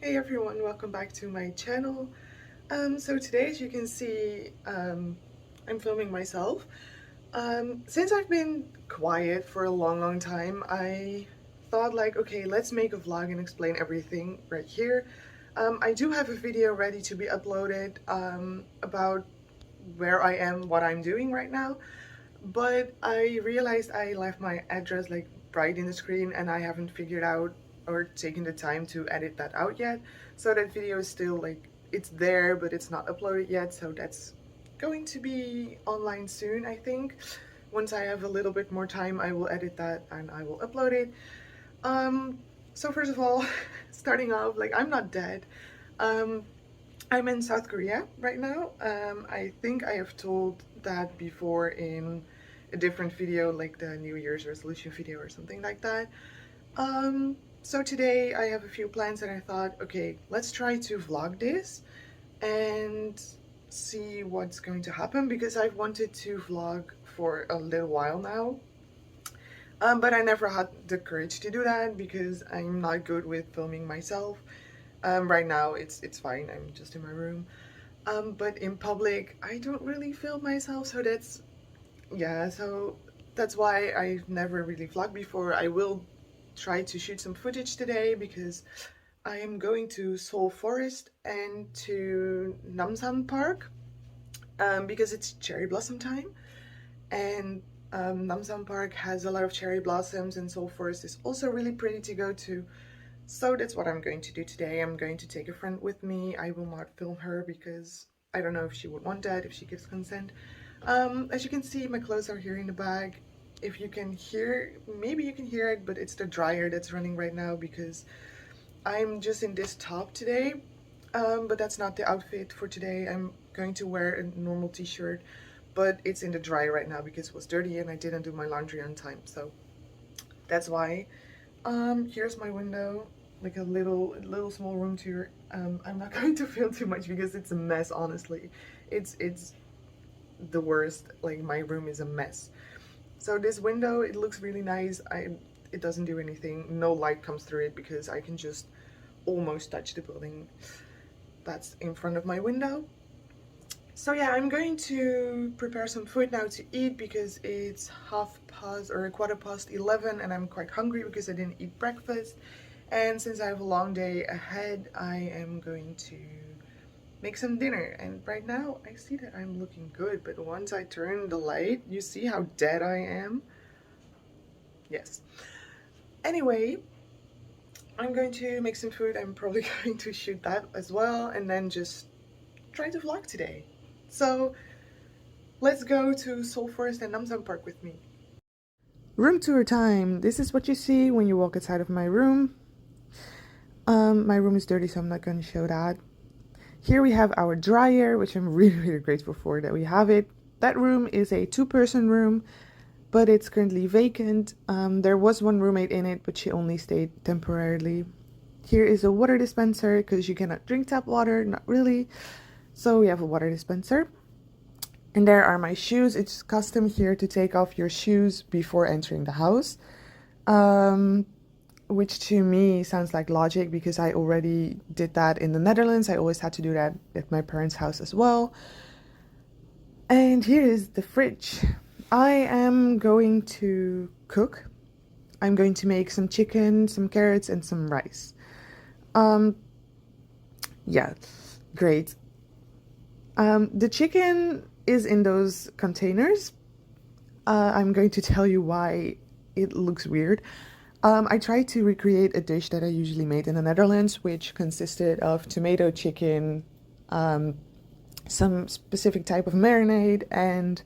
Hey everyone, welcome back to my channel. So today, as you can see, I'm filming myself. Since I've been quiet for a long time, I thought like, okay, let's make a vlog and explain everything right here. I do have a video ready to be uploaded about where I am, what I'm doing right now, but I realized I left my address like right in the screen and I haven't figured out or taken the time to edit that out yet. So that video is still like, it's there, but it's not uploaded yet. So that's going to be online soon, I think. Once I have a little bit more time, I will edit that and I will upload it. Um, so first of all, starting off, like I'm not dead. Um, I'm in South Korea right now. I think I have told that before in a different video, like the New Year's resolution video or something like that. So today I have a few plans and I thought, okay, let's try to vlog this and see what's going to happen because I've wanted to vlog for a little while now. But I never had the courage to do that because I'm not good with filming myself. Right now it's fine, I'm just in my room. But in public, I don't really film myself, so that's why I've never really vlogged before. I will try to shoot some footage today because I am going to Seoul Forest and to Namsan Park because it's cherry blossom time, and Namsan Park has a lot of cherry blossoms, and Seoul Forest is also really pretty to go to. So that's what I'm going to do today. I'm going to take a friend with me. I will not film her because I don't know if she would want that, if she gives consent. As you can see, my clothes are here in the bag. If you can hear, maybe you can hear it, but it's the dryer that's running right now because I'm just in this top today. But that's not the outfit for today. I'm going to wear a normal t-shirt, but it's in the dryer right now because it was dirty and I didn't do my laundry on time. So that's why. Here's my window, like a little small room tour. I'm not going to film too much because it's a mess, honestly. It's the worst. Like my room is a mess. So this window, it looks really nice. It doesn't do anything. No light comes through it because I can just almost touch the building that's in front of my window. So yeah, I'm going to prepare some food now to eat because it's half past or a quarter past 11 and I'm quite hungry because I didn't eat breakfast. And since I have a long day ahead, I am going to make some dinner. And right now I see that I'm looking good, but once I turn the light, you see how dead I am? Yes. Anyway, I'm going to make some food. I'm probably going to shoot that as well and then just try to vlog today. So let's go to Seoul Forest and Namsan Park with me. Room tour time. This is what you see when you walk outside of my room. My room is dirty, so I'm not going to show that. Here we have our dryer, which I'm really grateful for that we have it. That room is a two-person room, but it's currently vacant. There was one roommate in it, but she only stayed temporarily. Here is a water dispenser because you cannot drink tap water, not really. So we have a water dispenser. And there are my shoes. It's custom here to take off your shoes before entering the house. Which to me sounds like logic because I already did that in the Netherlands. I always had to do that at my parents' house as well. And here is the fridge. I am going to cook. I'm going to make some chicken, some carrots, and some rice. Yeah, great. The chicken is in those containers. I'm going to tell you why it looks weird. I tried to recreate a dish that I usually made in the Netherlands, which consisted of tomato, chicken, some specific type of marinade, and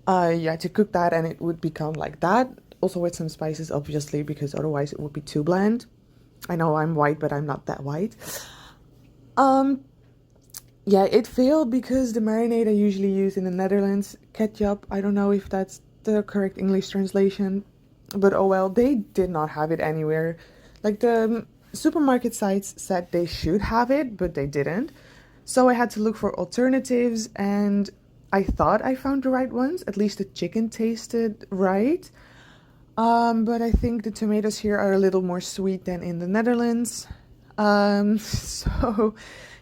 you had to cook that and it would become like that. Also with some spices, obviously, because otherwise it would be too bland. I know I'm white, but I'm not that white. Yeah, it failed because the marinade I usually use in the Netherlands, ketchup, I don't know if that's the correct English translation, but oh well, they did not have it anywhere. Like the supermarket sites said they should have it, but they didn't. So I had to look for alternatives and I thought I found the right ones. At least the chicken tasted right. But I think the tomatoes here are a little more sweet than in the Netherlands. So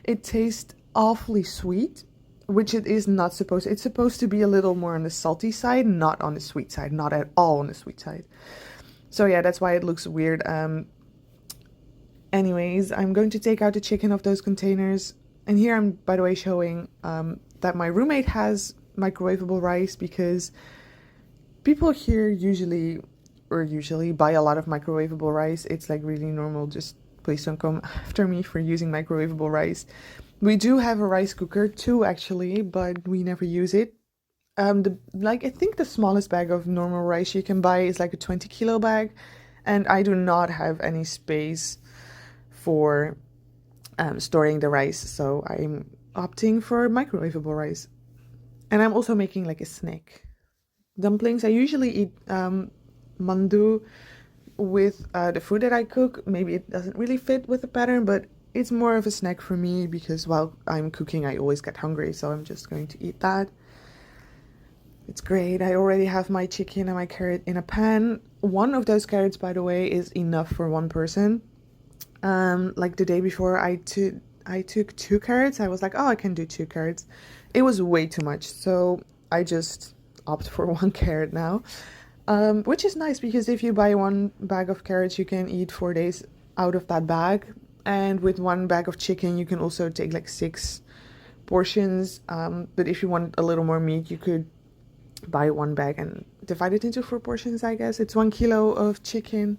it tastes awfully sweet, which it is not supposed. It's supposed to be a little more on the salty side, not on the sweet side, not at all on the sweet side. So yeah, that's why it looks weird. Anyways, I'm going to take out the chicken of those containers, and here I'm, by the way, showing that my roommate has microwavable rice because people here usually buy a lot of microwavable rice. It's like really normal. Just please don't come after me for using microwavable rice. We do have a rice cooker too, actually, but we never use it. I think the smallest bag of normal rice you can buy is like a 20-kilo bag, and I do not have any space for storing the rice, so I'm opting for microwavable rice. And I'm also making like a snack dumplings. I usually eat mandu with the food that I cook. Maybe it doesn't really fit with the pattern, but it's more of a snack for me because while I'm cooking, I always get hungry, so I'm just going to eat that. It's great. I already have my chicken and my carrot in a pan. One of those carrots, by the way, is enough for one person. Like the day before, I took 2 carrots. I was like, oh, I can do 2 carrots. It was way too much, so I just opt for 1 carrot now. Which is nice because if you buy 1 bag of carrots, you can eat 4 days out of that bag. And with 1 bag of chicken, you can also take like 6 portions. But if you want a little more meat, you could buy 1 bag and divide it into 4 portions, I guess. It's 1 kilo of chicken.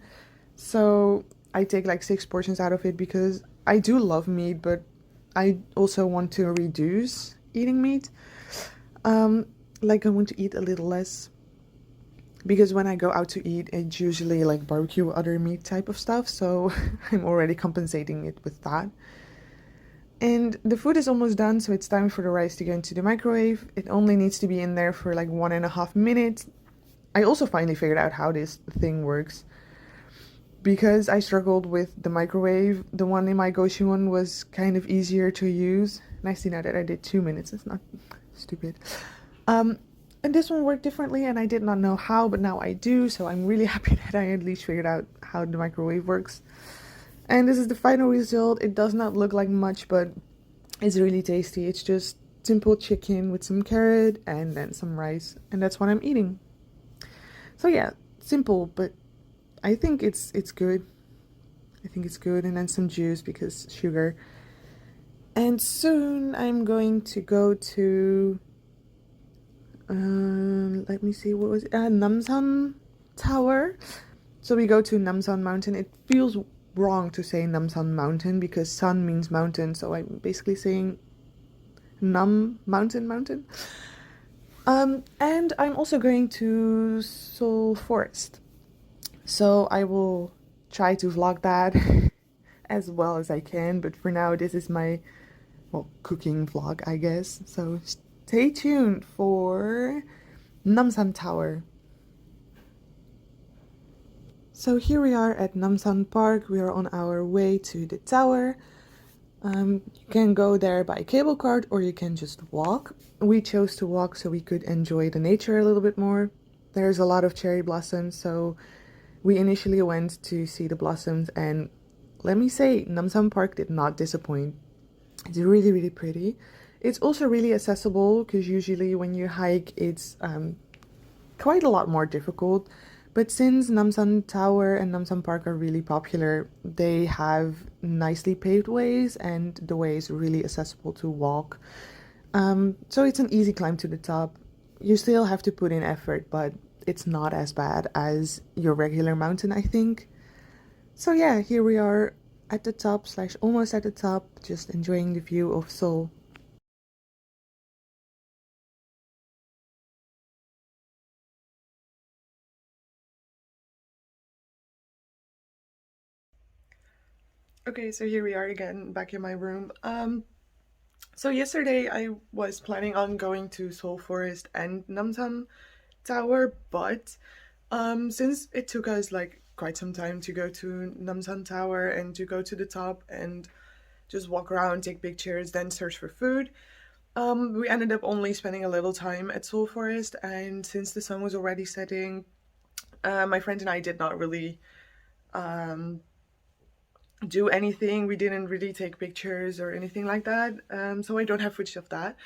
So I take like 6 portions out of it because I do love meat, but I also want to reduce eating meat. Like I want to eat a little less because when I go out to eat, it's usually like barbecue or other meat type of stuff. So I'm already compensating it with that. And the food is almost done, so it's time for the rice to go into the microwave. It only needs to be in there for like 1.5 minutes. I also finally figured out how this thing works. Because I struggled with the microwave, the one in my Goshi one was kind of easier to use. And I see now that I did 2 minutes. It's not stupid. And this one worked differently, and I did not know how, but now I do. So I'm really happy that I at least figured out how the microwave works. And this is the final result. It does not look like much, but it's really tasty. It's just simple chicken with some carrot and then some rice, and that's what I'm eating. So yeah, simple, but I think it's good. I think it's good, and then some juice because sugar. And soon I'm going to go to let me see, what was it? Namsan Tower. So we go to Namsan Mountain. It feels wrong to say Namsan Mountain because sun means mountain, so I'm basically saying Nam mountain. And I'm also going to Seoul Forest. So I will try to vlog that as well as I can, but for now this is my, well, cooking vlog, I guess. So stay tuned for Namsan Tower. So here we are at Namsan Park. We are on our way to the tower. You can go there by cable cart or you can just walk. We chose to walk so we could enjoy the nature a little bit more. There's a lot of cherry blossoms, so we initially went to see the blossoms, and let me say, Namsan Park did not disappoint. It's really, really pretty. It's also really accessible because usually when you hike, it's quite a lot more difficult. But since Namsan Tower and Namsan Park are really popular, they have nicely paved ways, and the way is really accessible to walk. So it's an easy climb to the top. You still have to put in effort, but it's not as bad as your regular mountain, I think. So yeah, here we are at the top slash almost at the top, just enjoying the view of Seoul. Okay, so here we are again, back in my room. So yesterday I was planning on going to Seoul Forest and Namsan Tower, but since it took us like quite some time to go to Namsan Tower and to go to the top and just walk around, take pictures, then search for food, we ended up only spending a little time at Seoul Forest. And since the sun was already setting, my friend and I did not really do anything. We didn't really take pictures or anything like that. So I don't have footage of that.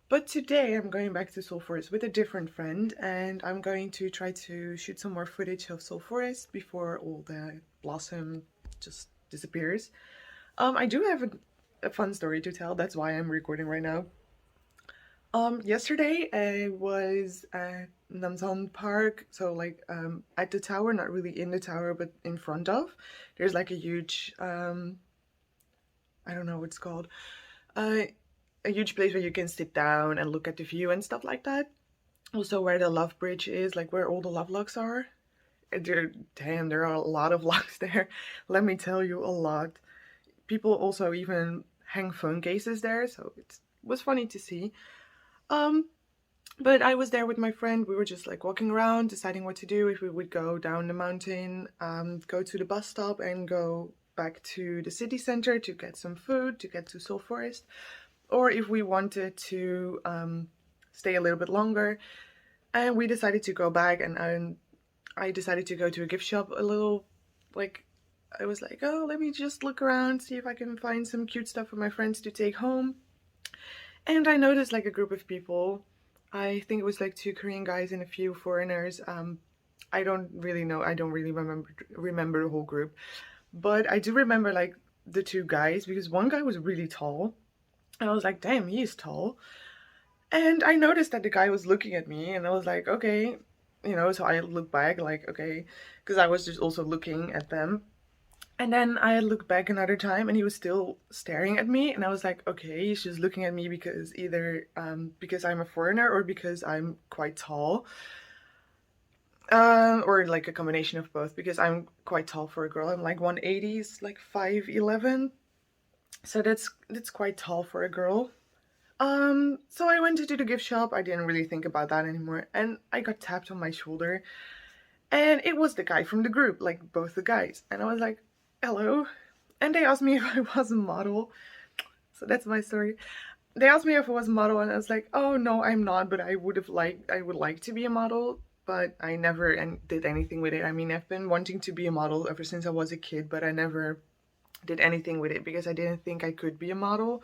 But today I'm going back to Seoul Forest with a different friend, and I'm going to try to shoot some more footage of Seoul Forest before all the blossom just disappears. I do have a fun story to tell. That's why I'm recording right now. Yesterday I was at Namsan Park, so like at the tower, not really in the tower, but in front of. There's like a huge, I don't know what it's called, uh, a huge place where you can sit down and look at the view and stuff like that. Also where the Love Bridge is, like where all the love locks are. Damn, there are a lot of locks there. Let me tell you, a lot. People also even hang phone cases there, so it was funny to see. Um, but I was there with my friend. We were just like walking around, deciding what to do, if we would go down the mountain, go to the bus stop, and go back to the city center to get some food, to get to Seoul Forest, or if we wanted to stay a little bit longer. And we decided to go back, and I decided to go to a gift shop a little, like, I was like, oh, let me just look around, see if I can find some cute stuff for my friends to take home. And I noticed like a group of people. I think it was like 2 Korean guys and a few foreigners. I don't really know. I don't really remember the whole group, but I do remember like the 2 guys, because one guy was really tall, and I was like, damn, he's tall. And I noticed that the guy was looking at me, and I was like, okay, so I looked back, like, okay, because I was just also looking at them. And then I looked back another time, and he was still staring at me, and I was like, okay, he's just looking at me because either because I'm a foreigner or because I'm quite tall. Or like a combination of both, because I'm quite tall for a girl. I'm like 180s, like 5'11". So that's quite tall for a girl. So I went into the gift shop. I didn't really think about that anymore, and I got tapped on my shoulder, and it was the guy from the group, like both the guys, and I was like, hello. And they asked me if I was a model. So that's my story. They asked me if I was a model, and I was like, oh no, I'm not, but I would like to be a model, but I never did anything with it. I mean, I've been wanting to be a model ever since I was a kid, but I never did anything with it because I didn't think I could be a model.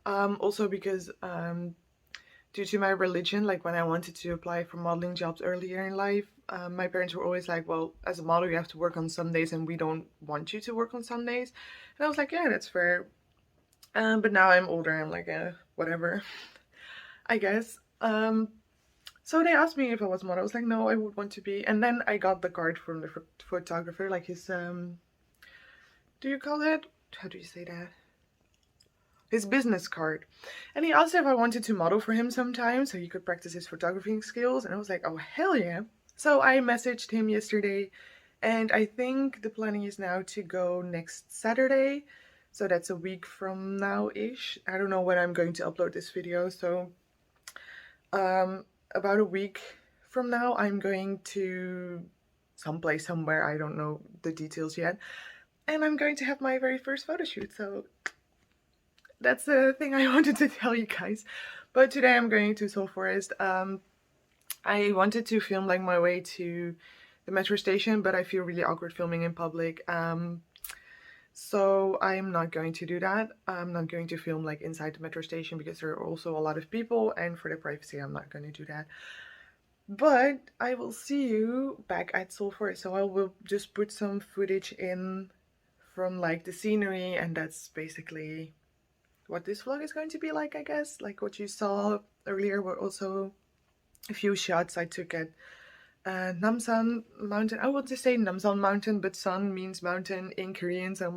Also because due to my religion, like when I wanted to apply for modeling jobs earlier in life, my parents were always like, well, as a model you have to work on Sundays, and we don't want you to work on Sundays. And I was like, yeah, that's fair. But now I'm older, I'm like, whatever, I guess. So they asked me if I was a model. I was like, no, I would want to be. And then I got the card from the photographer, like his, do you call that? How do you say that? His business card. And he asked if I wanted to model for him sometime so he could practice his photographing skills. And I was like, oh, hell yeah. So I messaged him yesterday, and I think the planning is now to go next Saturday. So that's a week from now-ish. I don't know when I'm going to upload this video. So about a week from now, I'm going to someplace, somewhere. I don't know the details yet. And I'm going to have my very first photo shoot. So that's the thing I wanted to tell you guys. But today I'm going to Seoul Forest. I wanted to film like my way to the metro station, but I feel really awkward filming in public. So I'm not going to do that. I'm not going to film like inside the metro station because there are also a lot of people, and for the privacy I'm not going to do that. But I will see you back at Seoul Forest. So I will just put some footage in from like the scenery, and that's basically what this vlog is going to be like, I guess. Like what you saw earlier were also a few shots I took at Namsan mountain. I want to say Namsan mountain, but San means mountain in Korean, so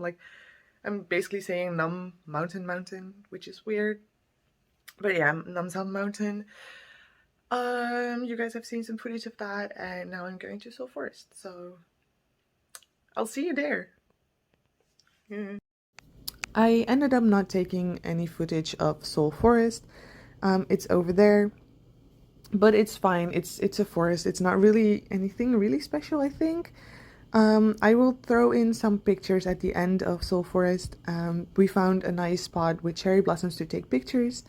I'm basically saying Nam mountain, which is weird. But yeah, Namsan mountain. You guys have seen some footage of that, and now I'm going to Seoul Forest, so I'll see you there. Yeah. I ended up not taking any footage of Seoul Forest. It's over there, but it's fine. It's a forest. It's not really anything really special, I think. I will throw in some pictures at the end of Seoul Forest. We found a nice spot with cherry blossoms to take pictures,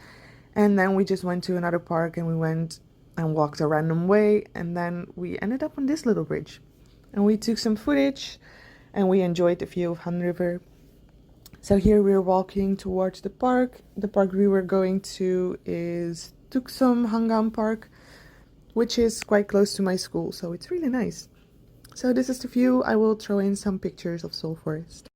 and then we just went to another park, and we went and walked a random way, and then we ended up on this little bridge, and we took some footage, and we enjoyed the view of Han River. So here we're walking towards the park. The park we were going to is Tuksum Hangam Park, which is quite close to my school, so it's really nice. So this is the view. I will throw in some pictures of Seoul Forest.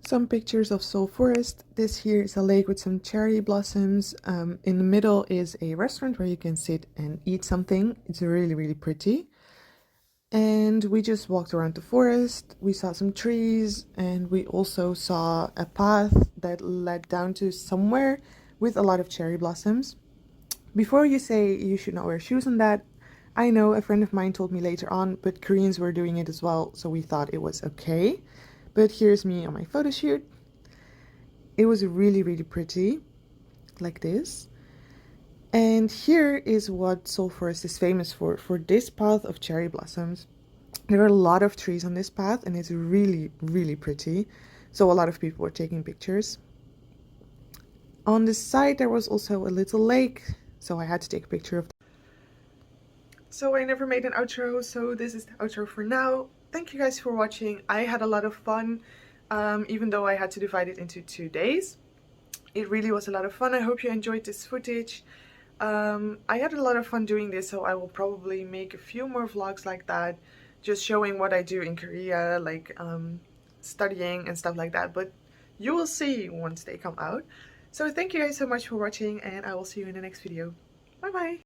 Some pictures of Seoul Forest. This here is a lake with some cherry blossoms. In the middle is a restaurant where you can sit and eat something. It's really, really pretty. And we just walked around the forest. We saw some trees, and we also saw a path that led down to somewhere with a lot of cherry blossoms. Before you say you should not wear shoes on that, I know a friend of mine told me later on, but Koreans were doing it as well, so we thought it was okay. But here's me on my photo shoot. It was really, really pretty, like this. And here is what Seoul Forest is famous for this path of cherry blossoms. There are a lot of trees on this path, and it's really, really pretty. So a lot of people were taking pictures. On the side, there was also a little lake, so I had to take a picture of that. So I never made an outro, so this is the outro for now. Thank you guys for watching. I had a lot of fun, even though I had to divide it into 2 days. It really was a lot of fun. I hope you enjoyed this footage. I had a lot of fun doing this, so I will probably make a few more vlogs like that, just showing what I do in Korea, like studying and stuff like that. But you will see once they come out. So thank you guys so much for watching, and I will see you in the next video. Bye bye!